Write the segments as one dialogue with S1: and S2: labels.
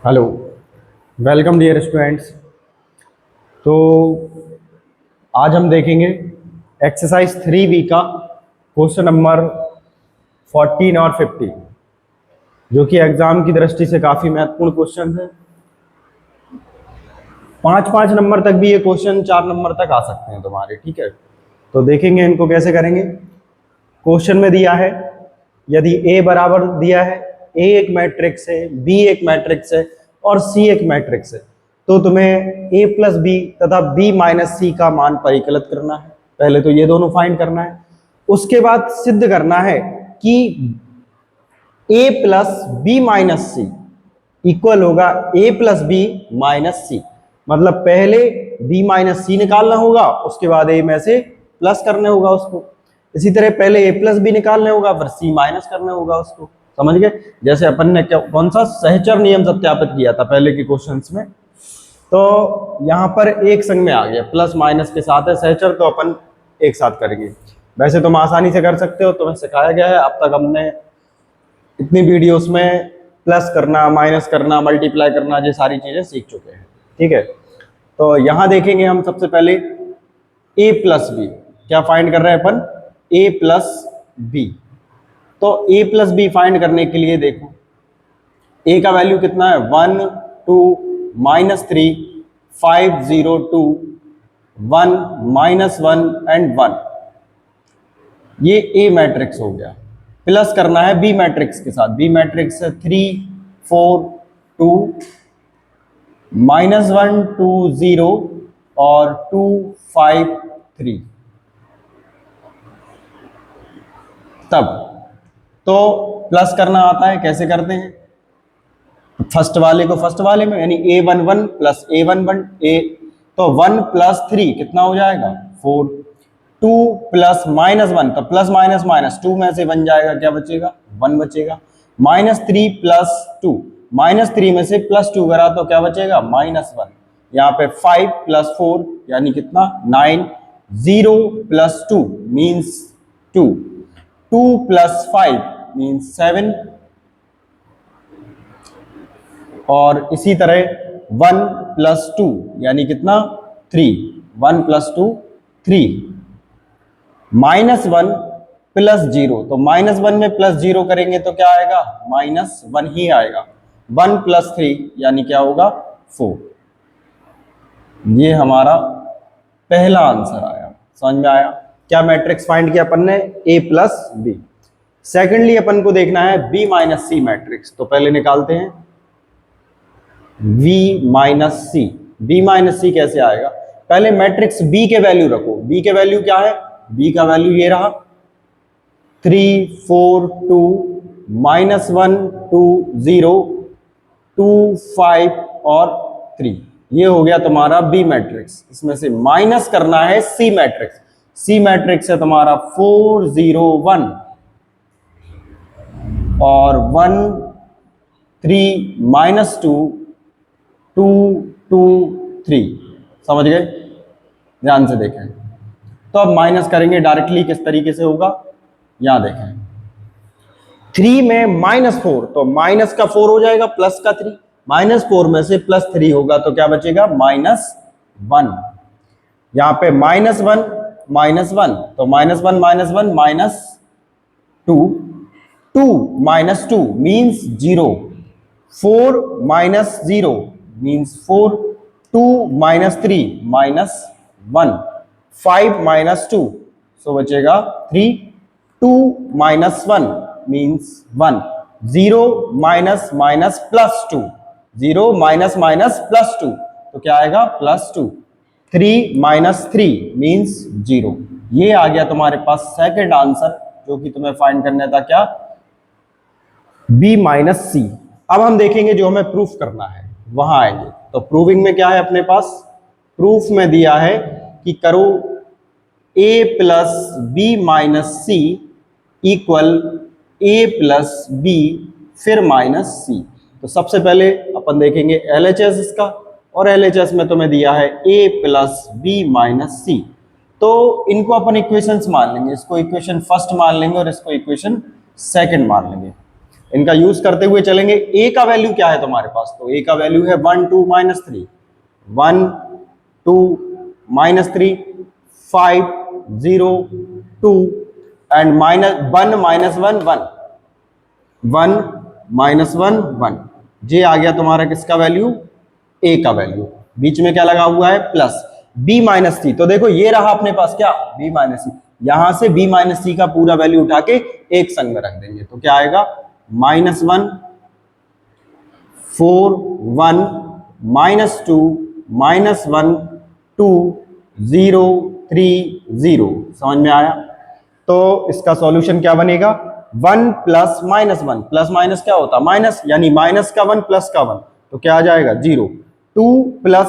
S1: Hello, welcome dear students. तो आज हम देखेंगे एक्सरसाइज 3B का क्वेश्चन नंबर 14 और 15, जो कि एग्जाम की दृष्टि से काफ़ी महत्वपूर्ण क्वेश्चन है। 5-5 नंबर तक भी ये क्वेश्चन 4 नंबर तक आ सकते हैं तुम्हारे, ठीक है। तो देखेंगे इनको कैसे करेंगे। क्वेश्चन में दिया है, यदि ए बराबर दिया है, ए एक मैट्रिक्स है, बी एक मैट्रिक्स है और सी एक मैट्रिक्स है, तो तुम्हें ए प्लस बी तथा बी माइनस सी का मान परिकलित करना है। पहले तो ये दोनों फाइंड करना है, उसके बाद सिद्ध करना है कि ए plus b minus c equal होगा ए प्लस बी माइनस सी। मतलब पहले बी माइनस सी निकालना होगा, उसके बाद ए में से प्लस करने होगा उसको। इसी तरह पहले ए प्लस बी निकालने होगा, फिर सी माइनस करना होगा उसको। समझ गए? जैसे अपन ने कौन सा सहचर नियम सत्यापित किया था पहले के क्वेश्चंस में। तो यहाँ पर एक संग में आ गया, प्लस माइनस के साथ है सहचर, तो अपन एक साथ करेंगे। वैसे तुम आसानी से कर सकते हो, तुम्हें सिखाया गया है। अब तक हमने इतनी वीडियोस में प्लस करना, माइनस करना, मल्टीप्लाई करना, ये सारी चीजें सीख चुके हैं, ठीक है। तो यहाँ देखेंगे हम सबसे पहले ए प्लस बी। क्या फाइंड कर रहे हैं अपन? ए प्लस बी। तो ए प्लस बी फाइंड करने के लिए देखो, ए का वैल्यू कितना है? 1 2 -3 5 0 2 1 -1 एंड 1। ये ए मैट्रिक्स हो गया। प्लस करना है बी मैट्रिक्स के साथ। बी मैट्रिक्स है 3 4 2 -1 2 0 और 2 5 3। तब तो प्लस करना आता है, कैसे करते हैं? फर्स्ट वाले को फर्स्ट वाले में, यानी a11 प्लस a11 ए, तो 1 + 3 कितना हो जाएगा? 4। 2 प्लस -1, तो प्लस माइनस माइनस 2 में से बन जाएगा, क्या बचेगा? 1 बचेगा। -3 + 2, -3 में से +2 करा तो क्या बचेगा? -1। यहाँ पे 5 + 4 यानी कितना? 9। 0 + 2 मीन्स 2। 2 + 5 मीन्स 7। और इसी तरह 1 + 2 यानी कितना? 3। 1 + 2 3। -1 + 0, तो -1 में +0 करेंगे तो क्या आएगा? -1 ही आएगा। 1 + 3 यानी क्या होगा? 4। ये हमारा पहला आंसर आया। समझ में आया? क्या मैट्रिक्स फाइंड किया अपन ने? ए प्लस बी। सेकेंडली अपन को देखना है बी माइनस सी मैट्रिक्स। तो पहले निकालते हैं V माइनस सी। बी माइनस सी कैसे आएगा? पहले मैट्रिक्स बी के वैल्यू रखो। बी के वैल्यू क्या है? बी का वैल्यू ये रहा, 3 4 2 -1 2 0 2 5 और 3। ये हो गया तुम्हारा बी मैट्रिक्स। इसमें से माइनस करना है सी मैट्रिक्स। सी मैट्रिक्स है तुम्हारा 4 0 1 और 1 3 -2 2 2 3। समझ गए? ध्यान से देखें। तो अब माइनस करेंगे डायरेक्टली, किस तरीके से होगा? यहां देखें, 3 में -4, तो माइनस का 4 हो जाएगा, प्लस का 3। -4 में से +3 होगा तो क्या बचेगा? -1। यहां पे -1 -1, तो -1 -1 -2 2 -2 मीन्स 0। 4 -0 मीन्स 4। 2 -3 -1। 5 -2 सो बचेगा 3। 2 -1 मीन्स 1। 0 -+ 2, 0 -+ 2 तो क्या आएगा? +2। 3 -3 मीन्स 0। ये आ गया तुम्हारे पास सेकंड आंसर, जो कि तुम्हें फाइंड करना था। क्या? बी माइनस सी। अब हम देखेंगे जो हमें प्रूफ करना है, वहां आएंगे। तो प्रूविंग में क्या है अपने पास? प्रूफ में दिया है कि करो a plus b minus c equal a plus b फिर माइनस सी। तो सबसे पहले अपन देखेंगे LHS इसका, और LHS में तुम्हें दिया है a plus b minus c. तो इनको अपन इक्वेशंस मान लेंगे। इसको इक्वेशन फर्स्ट मान लेंगे और इसको इक्वेशन सेकंड मान लेंगे। इनका यूज करते हुए चलेंगे। ए का वैल्यू क्या है तुम्हारे पास, तो ए का वैल्यू है 1 2 -3, 1 2 -3, 5 0 2 एंड -1 -1 1, 1 -1 1, ये आ गया तुम्हारा किसका वैल्यू, ए का वैल्यू। बीच में क्या लगा हुआ है, प्लस बी माइनस सी। तो देखो ये रहा अपने पास क्या, बी माइनस सी, यहां से बी माइनस सी का पूरा वैल्यू उठा के एक संग में रख देंगे, तो क्या आएगा, -1 4 1 -2 -1 2 0 3 0। समझ में आया। तो इसका सॉल्यूशन क्या बनेगा, 1 प्लस -1, प्लस माइनस क्या होता है माइनस, यानी माइनस का 1 प्लस का 1, तो क्या आ जाएगा 0, 2 प्लस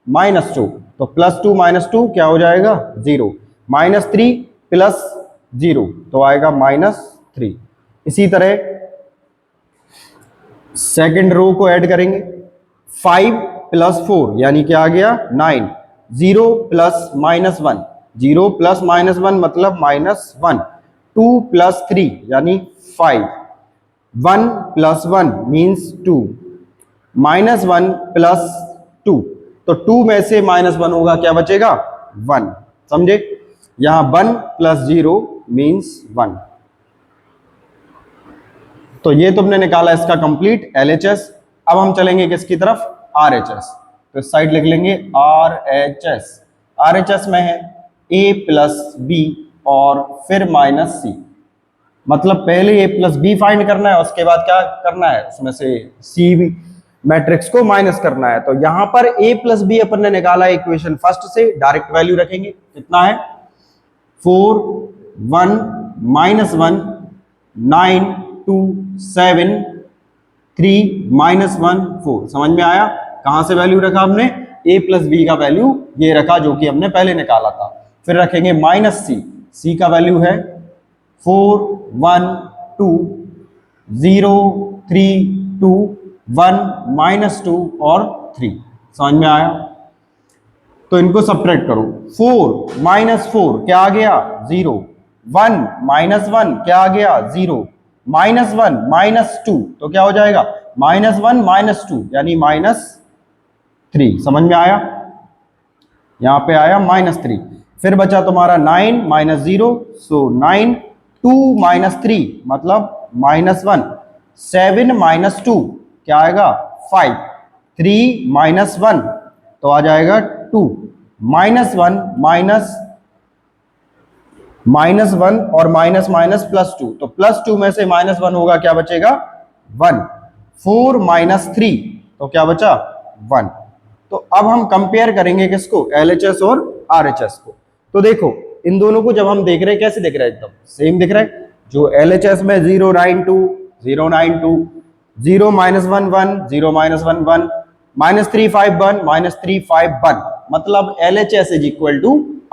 S1: -2, तो +2 -2 क्या हो जाएगा 0, -3 प्लस 0 तो आएगा -3। इसी तरह सेकंड रो को ऐड करेंगे, 5 प्लस 4 यानी क्या आ गया 9, 0 प्लस -1, 0 प्लस -1 मतलब -1, 2 प्लस 3 यानी 5, 1 प्लस 1 मीन्स 2, -1 प्लस 2, तो 2 में से -1 होगा, क्या बचेगा 1। समझे, यहां 1 प्लस 0 मीन्स 1। तो ये तुमने निकाला इसका कंप्लीट LHS। अब हम चलेंगे किसकी तरफ, RHS। तो इस साइड लिख लेंगे RHS। RHS में है A प्लस बी और फिर -C, मतलब पहले A प्लस बी फाइंड करना है, उसके बाद क्या करना है, उसमें से C मैट्रिक्स को माइनस करना है। तो यहां पर A प्लस बी अपन ने निकाला इक्वेशन फर्स्ट से, डायरेक्ट वैल्यू रखेंगे, कितना है 4 1 -1 9 2 7 3 -1 4। समझ में आया, कहां से वैल्यू रखा हमने, A प्लस बी का वैल्यू ये रखा जो कि हमने पहले निकाला था। फिर रखेंगे -C, C का वैल्यू है 4 1 2 0 3 2 1 -2 और 3। समझ में आया। तो इनको सब्ट्रैक्ट करो, 4 -4 क्या आ गया 0, 1 -1 क्या आ गया 0, -1 -2 तो क्या हो जाएगा -1 -2 यानी -3। समझ में आया, यहां पे आया -3। फिर बचा तुम्हारा 9 -0, सो 9 2 -3 मतलब -1, 7 -2 क्या आएगा 5, 3 -1 तो आ जाएगा 2, -1 -1 और माइनस माइनस +2, तो +2 में से -1 होगा, क्या बचेगा 1, 4 -3 तो क्या बचा 1। तो अब हम कंपेयर करेंगे किसको, LHS और RHS को। तो देखो इन दोनों को जब हम देख रहे हैं कैसे दिख रहा है, एकदम सेम दिख रहा है। जो LHS में 0 9 2 0 9 2 0 -1 1 0 -1 1 -3 5 1 -3 5 1, मतलब LHS is equal to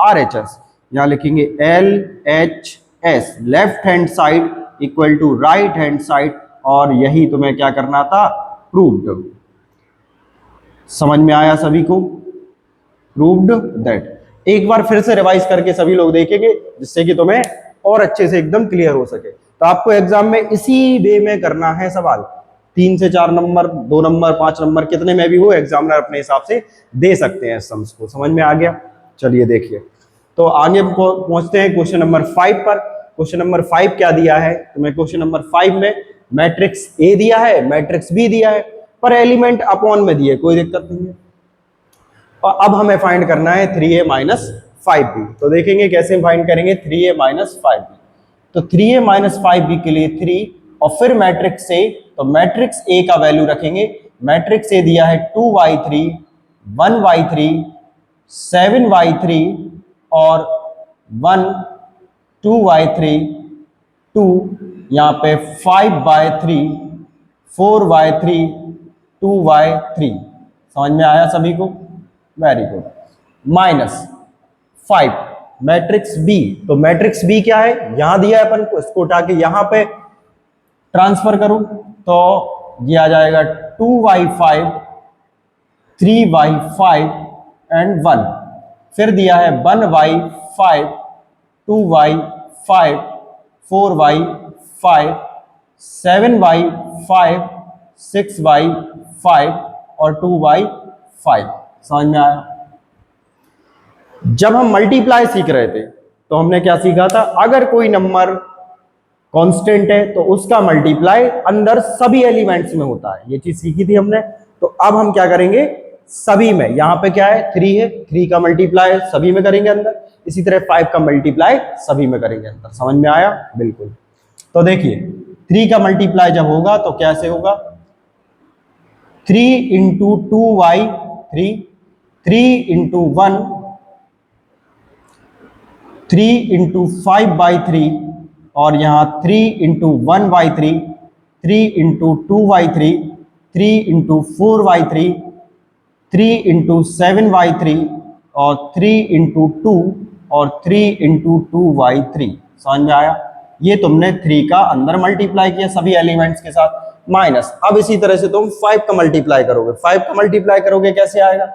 S1: RHS। यहां लिखेंगे LHS, left hand side equal to right hand side, और यही तुम्हें क्या करना था, प्रूव्ड। समझ में आया सभी को, प्रूव्ड दैट। एक बार फिर से रिवाइज करके सभी लोग देखेंगे, जिससे कि तुम्हें और अच्छे से एकदम क्लियर हो सके। तो आपको एग्जाम में इसी वे में करना है सवाल, 3 से 4 नंबर, 2 नंबर, 5 नंबर, कितने में भी हो एग्जामिनर अपने हिसाब से दे सकते हैं सम्स को। समझ में आ गया, चलिए देखिए। तो आगे पहुंचते हैं क्वेश्चन नंबर 5 पर। क्वेश्चन नंबर 5 क्या दिया है तुम्हें, क्वेश्चन नंबर 5 में मैट्रिक्स A दिया है, मैट्रिक्स B दिया है, पर एलिमेंट अपॉन में दिए, कोई दिक्कत नहीं है। और अब हमें फाइंड करना है 3A माइनस 5B। तो देखेंगे कैसे फाइंड करेंगे 3A माइनस 5B। तो 3A माइनस 5B के लिए 3 और फिर मैट्रिक्स A, तो मैट्रिक्स A का वैल्यू रखेंगे। मैट्रिक्स A दिया है 2y3 1y3 7y3 और 1 2y3 2, यहाँ पे 5y3 4y3 2y3। समझ में आया सभी को, वेरी गुड। -5 मैट्रिक्स B, तो मैट्रिक्स B क्या है, यहां दिया है अपन को, इसको उठा के यहां पे ट्रांसफर करो तो ये आ जाएगा 2y5 3y5 एंड 1। फिर दिया है 1y5 2y5 4y5 7/5, 6/5 और 2/5। समझ में आया? जब हम मल्टीप्लाई सीख रहे थे तो हमने क्या सीखा था, अगर कोई नंबर कांस्टेंट है तो उसका मल्टीप्लाई अंदर सभी एलिमेंट्स में होता है, ये चीज सीखी थी हमने। तो अब हम क्या करेंगे, सभी में, यहां पे क्या है 3 है, 3 का मल्टीप्लाई सभी में करेंगे अंदर, इसी तरह 5 का मल्टीप्लाई सभी में करेंगे अंदर। समझ में आया? बिल्कुल। तो देखिए 3 का मल्टीप्लाई जब होगा तो कैसे होगा, 3 इंटू 2/3, 3 इंटू 1, 3 इंटू 5/3 और यहाँ 3 इंटू 1/3, 3 इंटू 2/3, 3 इंटू 4/3, 3 इंटू 7/3 और 3 इंटू 2 और 3 इंटू 2/3। समझ में आया? ये तुमने 3 का अंदर मल्टीप्लाई किया सभी एलिमेंट्स के साथ, माइनस। अब इसी तरह से तुम 5 का मल्टीप्लाई करोगे, 5 का मल्टीप्लाई करोगे कैसे आएगा,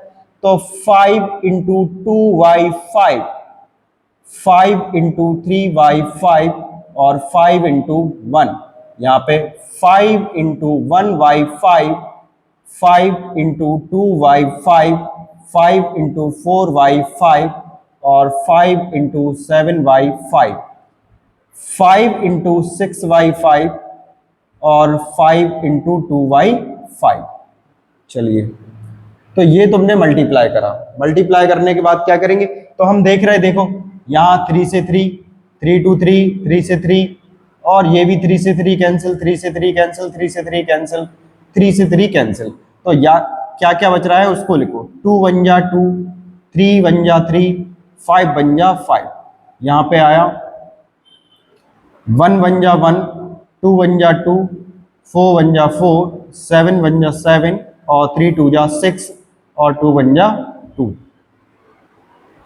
S1: तो 5 इंटू 2/5, 5 इंटू 3/5 और 5 इंटू 1, यहाँ पे 5 इंटू 1/5, 5 इंटू 2/5, 5 इंटू 4/5 और 5 इंटू 7/5, 5 इंटू 6/5 और 5 इंटू 2/5। चलिए, तो ये तुमने मल्टीप्लाई करा। मल्टीप्लाई करने के बाद क्या करेंगे, तो हम देख रहे, देखो यहाँ 3 से 3, 3 to 3, 3 से 3 और ये भी 3 से 3 कैंसिल, 3 से 3 कैंसिल, 3 से 3 कैंसिल, 3 से 3 कैंसिल। तो या क्या क्या बच रहा है उसको लिखो, 2 1 जा 2, 3 1 जा 3, 5 1 जा 5। यहाँ पे आया 1 1 जा 1, 2 1 जा 2, 4 1 जा 4, 7 1 जा 7 और 3 2 जा 6 और 2 1 जा 2।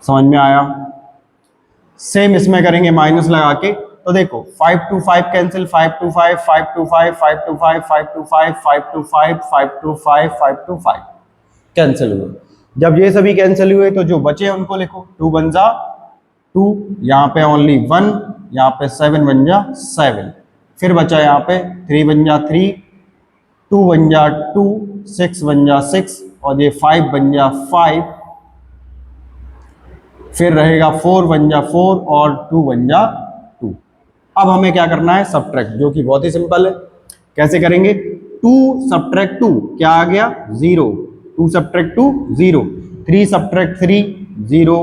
S1: समझ में आया? सेम इसमें करेंगे माइनस लगा के। तो देखो 5 to 5 cancel, 5 to 5, 5 to 5, 5 to 5, 5 to 5, 5 to 5, 5 to 5, 5 to 5 cancel हुए। जब ये सभी कैंसिल हुए तो जो बचे उनको लिखो, 2 1 जा 2, यहाँ पे ओनली 1, यहाँ पे 7 1 जा 7, फिर बचा यहाँ पे 3 1 जा 3, 2 1 जा 2, 6 1 जा 6 और ये 5 1 जा 5, फिर रहेगा 4 1 जा 4 और 2 1 जा 2। अब हमें क्या करना है, सब्ट्रैक्ट, जो कि बहुत ही सिंपल है। कैसे करेंगे, 2 सब्ट्रैक्ट 2 क्या आ गया, 0, 2 subtract 2 0, 3 subtract 3 0,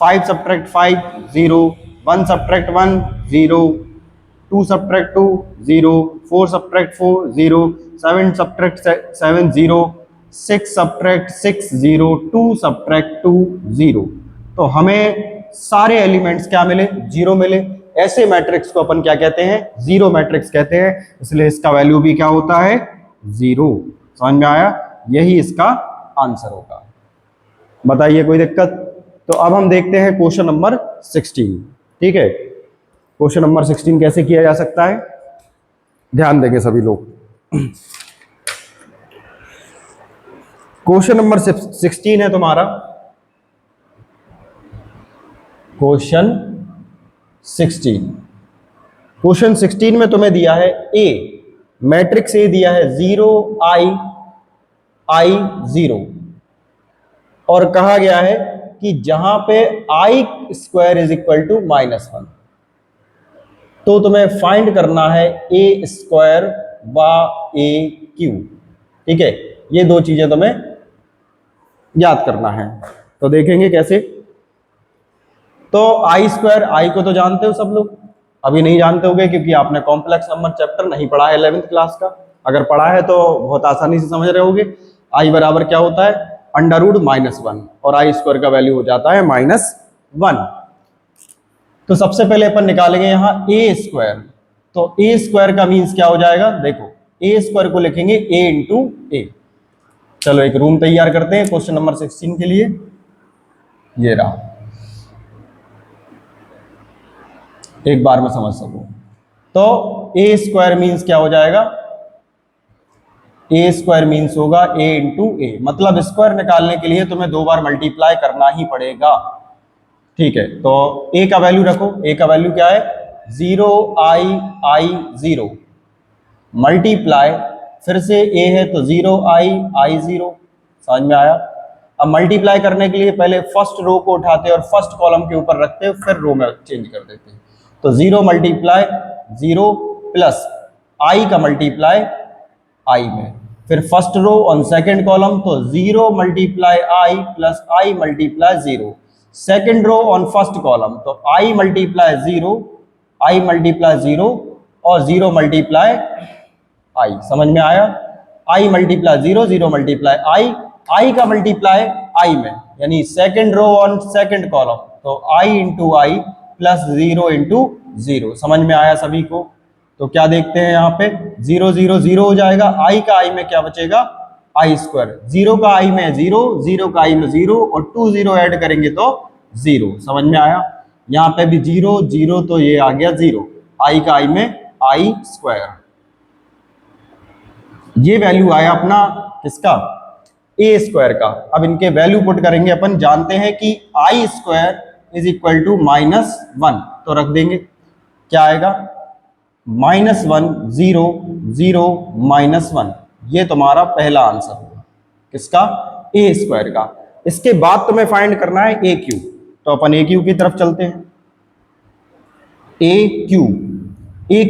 S1: 5 subtract 5 0, 1 subtract 1 0, 2 subtract 2 0, 4 subtract 4 0, 7 subtract 7 0, 6 subtract 6 0, 2 subtract 2 0। तो हमें सारे एलिमेंट्स क्या मिले, 0 मिले। ऐसे मैट्रिक्स को अपन क्या कहते हैं, जीरो मैट्रिक्स कहते हैं, इसलिए इसका वैल्यू भी क्या होता है, 0। समझ में आया? यही इसका आंसर होगा। बताइए कोई दिक्कत? तो अब हम देखते हैं क्वेश्चन नंबर 16। ठीक है, क्वेश्चन नंबर 16 कैसे किया जा सकता है, ध्यान देंगे सभी लोग। क्वेश्चन नंबर 16 है तुम्हारा, क्वेश्चन 16। क्वेश्चन 16 में तुम्हें दिया है ए, मैट्रिक्स ए दिया है 0 I I 0 और कहा गया है कि जहां पे I square is equal to -1, तो तुम्हें फाइंड करना है ए स्क्वायर व ए क्यू। ठीक है, ये दो चीजें तुम्हें याद करना है। तो देखेंगे कैसे। तो आई स्क्वायर, आई को तो जानते हो सब लोग, अभी नहीं जानते होगे क्योंकि आपने कॉम्प्लेक्स नंबर चैप्टर नहीं पढ़ा है 11th क्लास का। अगर पढ़ा है तो बहुत आसानी से समझ रहे होगे। आई बराबर क्या होता है, √-1 और आई स्क्वायर का वैल्यू हो जाता है -1। तो सबसे पहले अपन निकालेंगे यहाँ ए स्क्वायर। तो ए स्क्वायर का मीन्स क्या हो जाएगा, देखो ए स्क्वायर को लिखेंगे ए इंटू ए। चलो एक रूम तैयार करते हैं क्वेश्चन नंबर 16 के लिए, ये रहा, एक बार में समझ सको। तो ए स्क्वायर मीन्स क्या हो जाएगा, ए स्क्वायर मीन्स होगा ए इंटू ए, मतलब स्क्वायर निकालने के लिए तुम्हें 2 बार मल्टीप्लाई करना ही पड़ेगा। ठीक है, तो ए का वैल्यू रखो, ए का वैल्यू क्या है 0 I 0, मल्टीप्लाई, फिर से ए है तो 0i, i 0, समझ में आया। अब मल्टीप्लाई करने के लिए पहले फर्स्ट रो को उठाते हैं और फर्स्ट कॉलम के ऊपर रखते हैं, फिर रो में चेंज कर देते हैं। तो 0 मल्टीप्लाई 0 प्लस i का मल्टीप्लाई i में, फिर first row on second column तो 0 multiply i plus i multiply 0। Second row on first column तो i मल्टीप्लाई 0, i मल्टीप्लाई 0 और 0 मल्टीप्लाई i, समझ में आया। i मल्टीप्लाई 0, 0 मल्टीप्लाई i का मल्टीप्लाई i में, यानी second row on second column तो i into i plus 0 into 0, समझ में आया सभी को। तो क्या देखते हैं यहाँ पे 0 0 0 हो जाएगा, i का i में क्या बचेगा i स्क्वायर, 0 का i में 0, 0 का i में 0 और 2 0 ऐड करेंगे तो 0, समझ में आया। यहाँ पे भी 0 0 तो ये आ गया 0, i का i में i स्क्वायर। ये वैल्यू आया अपना किसका, ए स्क्वायर का। अब इनके वैल्यू पुट करेंगे अपन, जानते हैं कि आई स्क्वायर इज इक्वल टू -1, तो रख देंगे क्या आएगा -1 0 0 -1, ये तुम्हारा पहला आंसर होगा किसका, ए स्क्वायर का। इसके बाद तुम्हें फाइंड करना है ए क्यू, तो अपन ए क्यू की तरफ चलते हैं। ए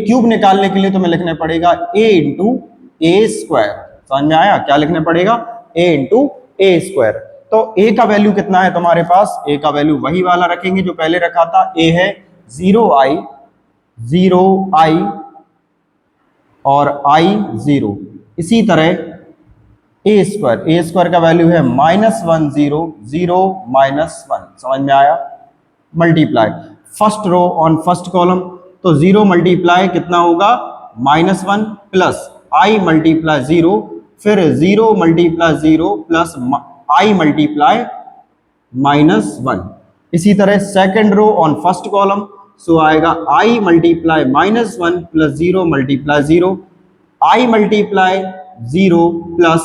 S1: क्यूब निकालने के लिए तुम्हें लिखना पड़ेगा ए इंटू ए स्क्वायर, समझ में आया। क्या लिखना पड़ेगा, ए इंटू ए स्क्वायर। तो ए का वैल्यू कितना है तुम्हारे पास, ए का वैल्यू वही वाला रखेंगे जो पहले रखा था, ए है 0i और i 0। इसी तरह ए स्क्वायर का वैल्यू है -1 0 0 -1, समझ में आया। Multiply first row on first column तो 0 मल्टीप्लाई कितना होगा -1 प्लस i मल्टीप्लाई 0, फिर 0 मल्टीप्लाई 0 प्लस i मल्टीप्लाई -1। इसी तरह second row on first column so आएगा i multiply -1 plus 0 multiply 0, i multiply 0 plus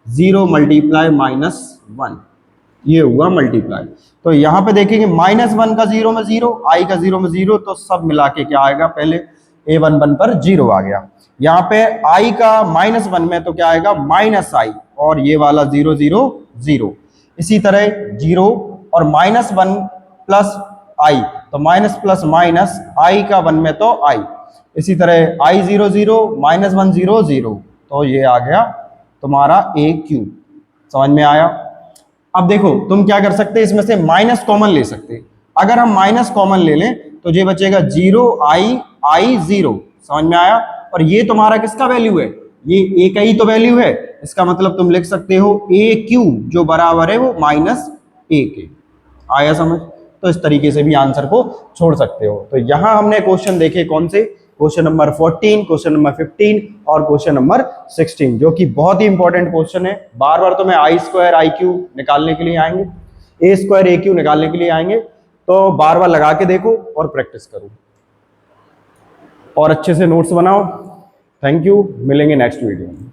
S1: 0 multiply -1, ये हुआ मल्टीप्लाई। तो यहाँ पे देखेंगे -1 का 0 में 0, i का 0 में 0, तो सब मिला के क्या आएगा, पहले a11 पर 0 आ गया। यहाँ पे i का -1 में तो क्या आएगा -i और ये वाला 0 0 0। इसी तरह 0 और -1 प्लस i तो माइनस प्लस माइनस i का 1 में तो i। इसी तरह i 0 0 -1 0 0, तो ये आ गया तुम्हारा ए क्यूब, समझ में आया। अब देखो तुम क्या कर सकते, इसमें से माइनस कॉमन ले सकते। अगर हम माइनस कॉमन ले लें तो ये बचेगा 0i 0, समझ में आया। और ये तुम्हारा किसका वैल्यू है, ये ए का ही तो वैल्यू है, इसका मतलब तुम लिख सकते हो ए क्यूब जो बराबर है वो -a के। आया समझ। तो इस तरीके से भी आंसर को छोड़ सकते हो। तो यहां हमने क्वेश्चन देखे कौन से, क्वेश्चन नंबर 14, क्वेश्चन नंबर 15 और क्वेश्चन नंबर 16, जो कि बहुत ही इंपॉर्टेंट क्वेश्चन है। बार बार तुम्हें आई स्क्वायर आई क्यू निकालने के लिए आएंगे, ए स्क्वायर ए क्यू निकालने के लिए आएंगे, तो बार बार लगा के देखो और प्रैक्टिस करो और अच्छे से नोट्स बनाओ। थैंक यू, मिलेंगे नेक्स्ट वीडियो में।